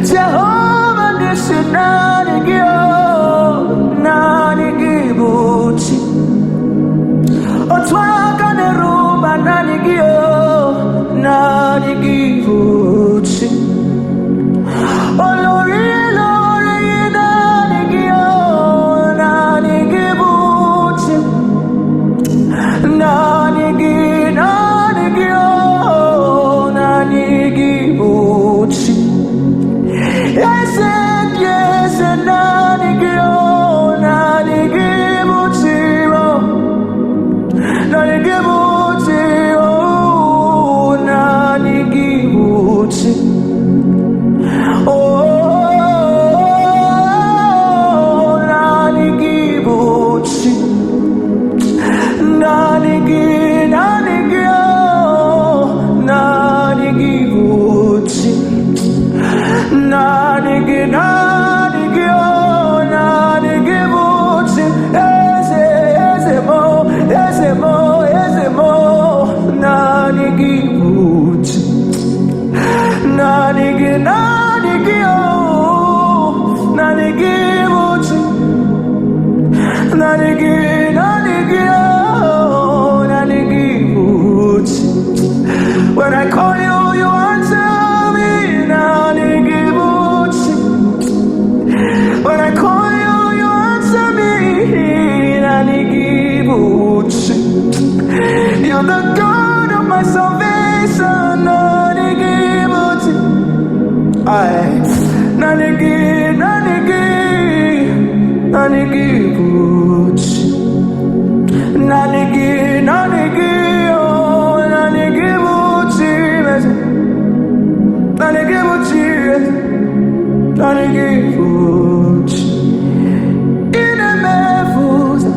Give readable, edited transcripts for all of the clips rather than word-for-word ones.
Jehovah nisi nanigibuchi otwaka nerumba nanigibuchi olori nanigibuchi nanigibuchi yes when I call you, you answer me. Nanigibuchi. When I call you, you answer me. Nanigibuchi. You're the God of my salvation. Nanigibuchi. Nanigibuchi. Nanigibuchi. Inemefuza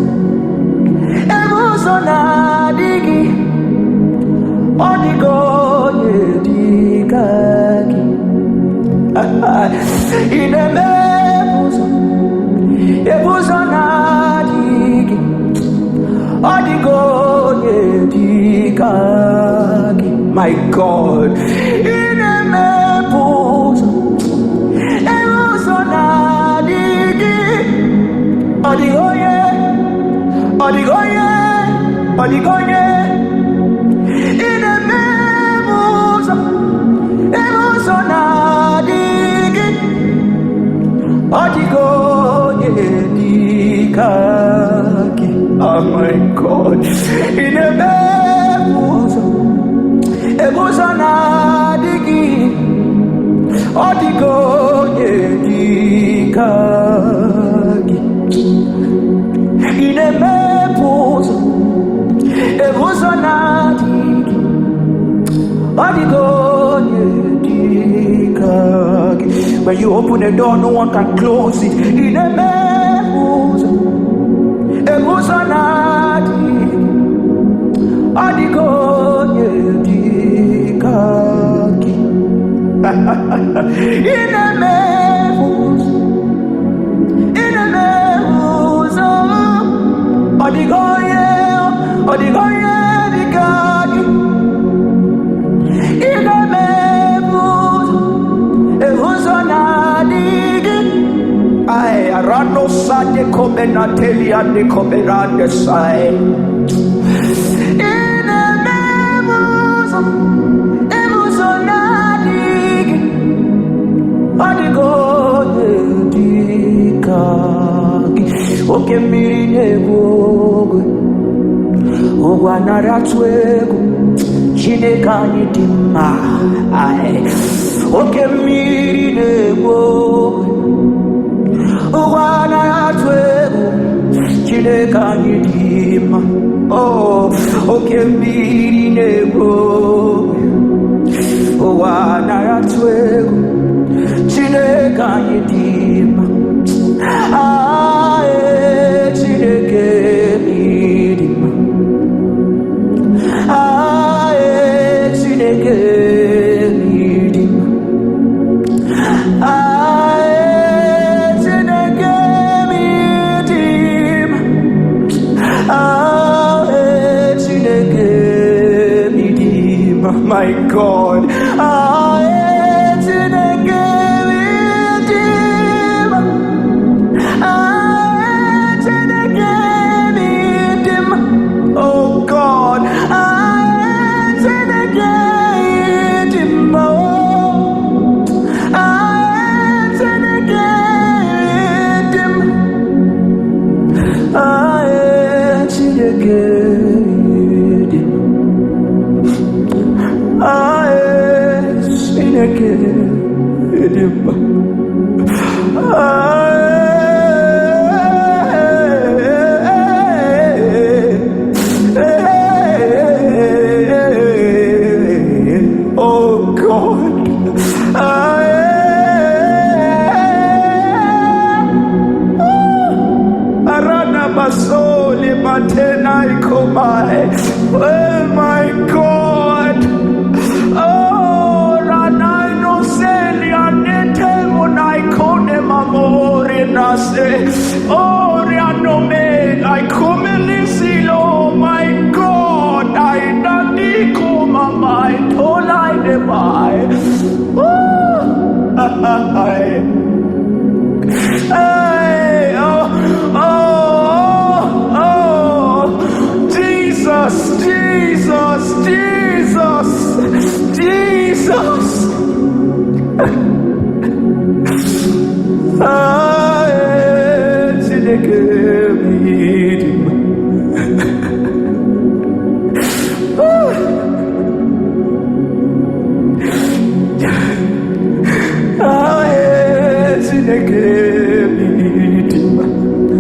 ebuso nadigi odigonye digagi inemefuza ebuso nadigi odigonye digagi. My God, inemefuza Odigoye inememuza emusonadigi odigoye dikaki. Oh my God, inememuza emusonadigi odigoye dikaki. Inememuza when you open the door, no one can close it. Rano sade kobenateli ande koberande sai. Oke mirine gogwe ogwanaratwego chinekani dimma ai. Oke mirine gogwe ogwanaratwego chinekani dimma. Oh, oke mirine gogwe ogwanaratwego chinekani dimma. my God. Oh God, oh God, Arana Basoli Matenai Komai. Oh my God. Oh, Ranai no Seli Anete Monai Kone Mamori Nase. Oh, Rianome, I come Lisilo, my God. I Nadiko Mamai, Tolai Debai. Hey, oh, Jesus, Jesus, Jesus, Jesus.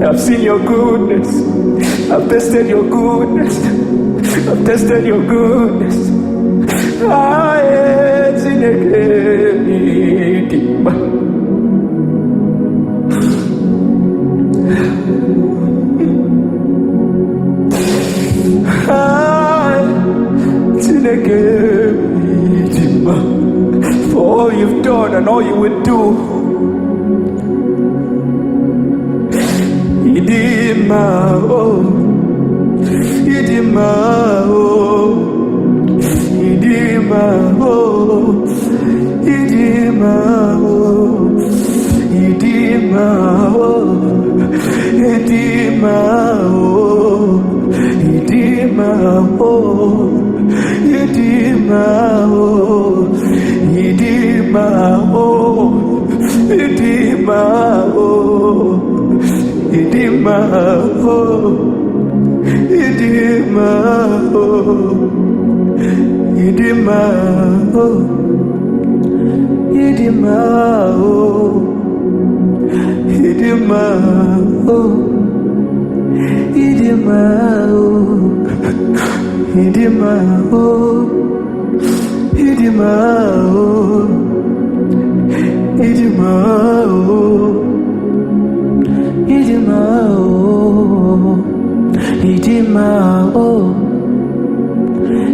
I've seen your goodness. I've tested your goodness. I've tested your goodness. For all you've done and all you will do. Idima, oh, Idima, oh, Idima, oh, Idima, oh, Idima, oh, Idima, oh, Idima, oh, Idima, oh, Idima, oh, Idima, oh. Idima, oh, Idima, oh, Idima, oh, Idima, oh, Idima, oh, Idima, oh, Idima, oh, Idima, oh, Idima, oh. Idima, oh, Idima, oh,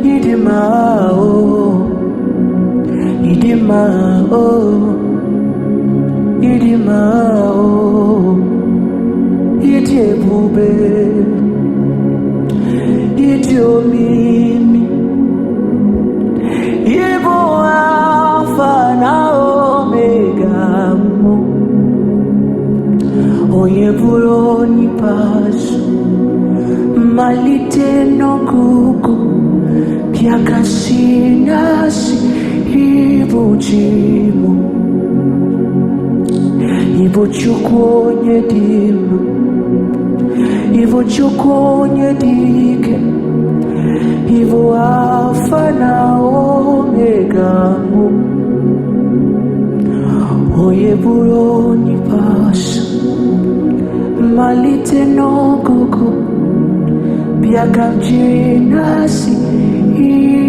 Idima, oh, Idima, oh, Idima, oh, Idibube, Idiomimi, Ibo Alpha na Omega. Oye buro ni paso malite no kuku kiakasinasi ibuchimo ibuchukonye dimo ibuchukonye dike ibu Alpha na Omega. Oye buro ni paso malite no kuku biakamjinasi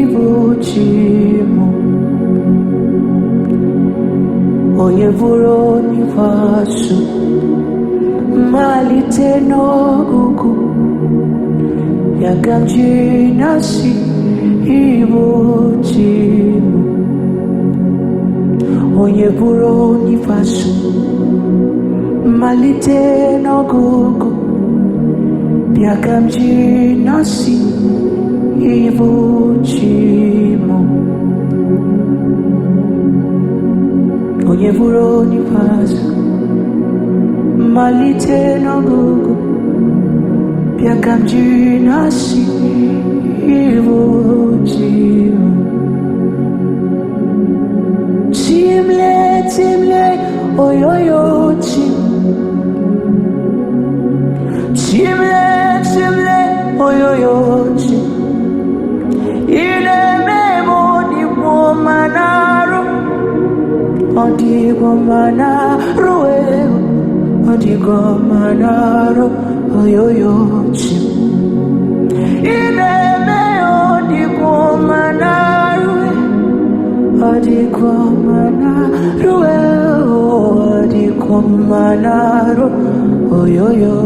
ibuchimo oye buroni vasu malite no kuku biakamjinasi ibuchimo oye buroni vasu malite no kuku biakamjinasi ibuchimo Yevuroni pasa malite no gugu Piakamjina si ivojiu Timle oyoyo Timle oyoyo Ine memo di womanaro Odigo manaro Odigo manaro oyoyo Ine memo di womanaro Odigo manaro oyoyo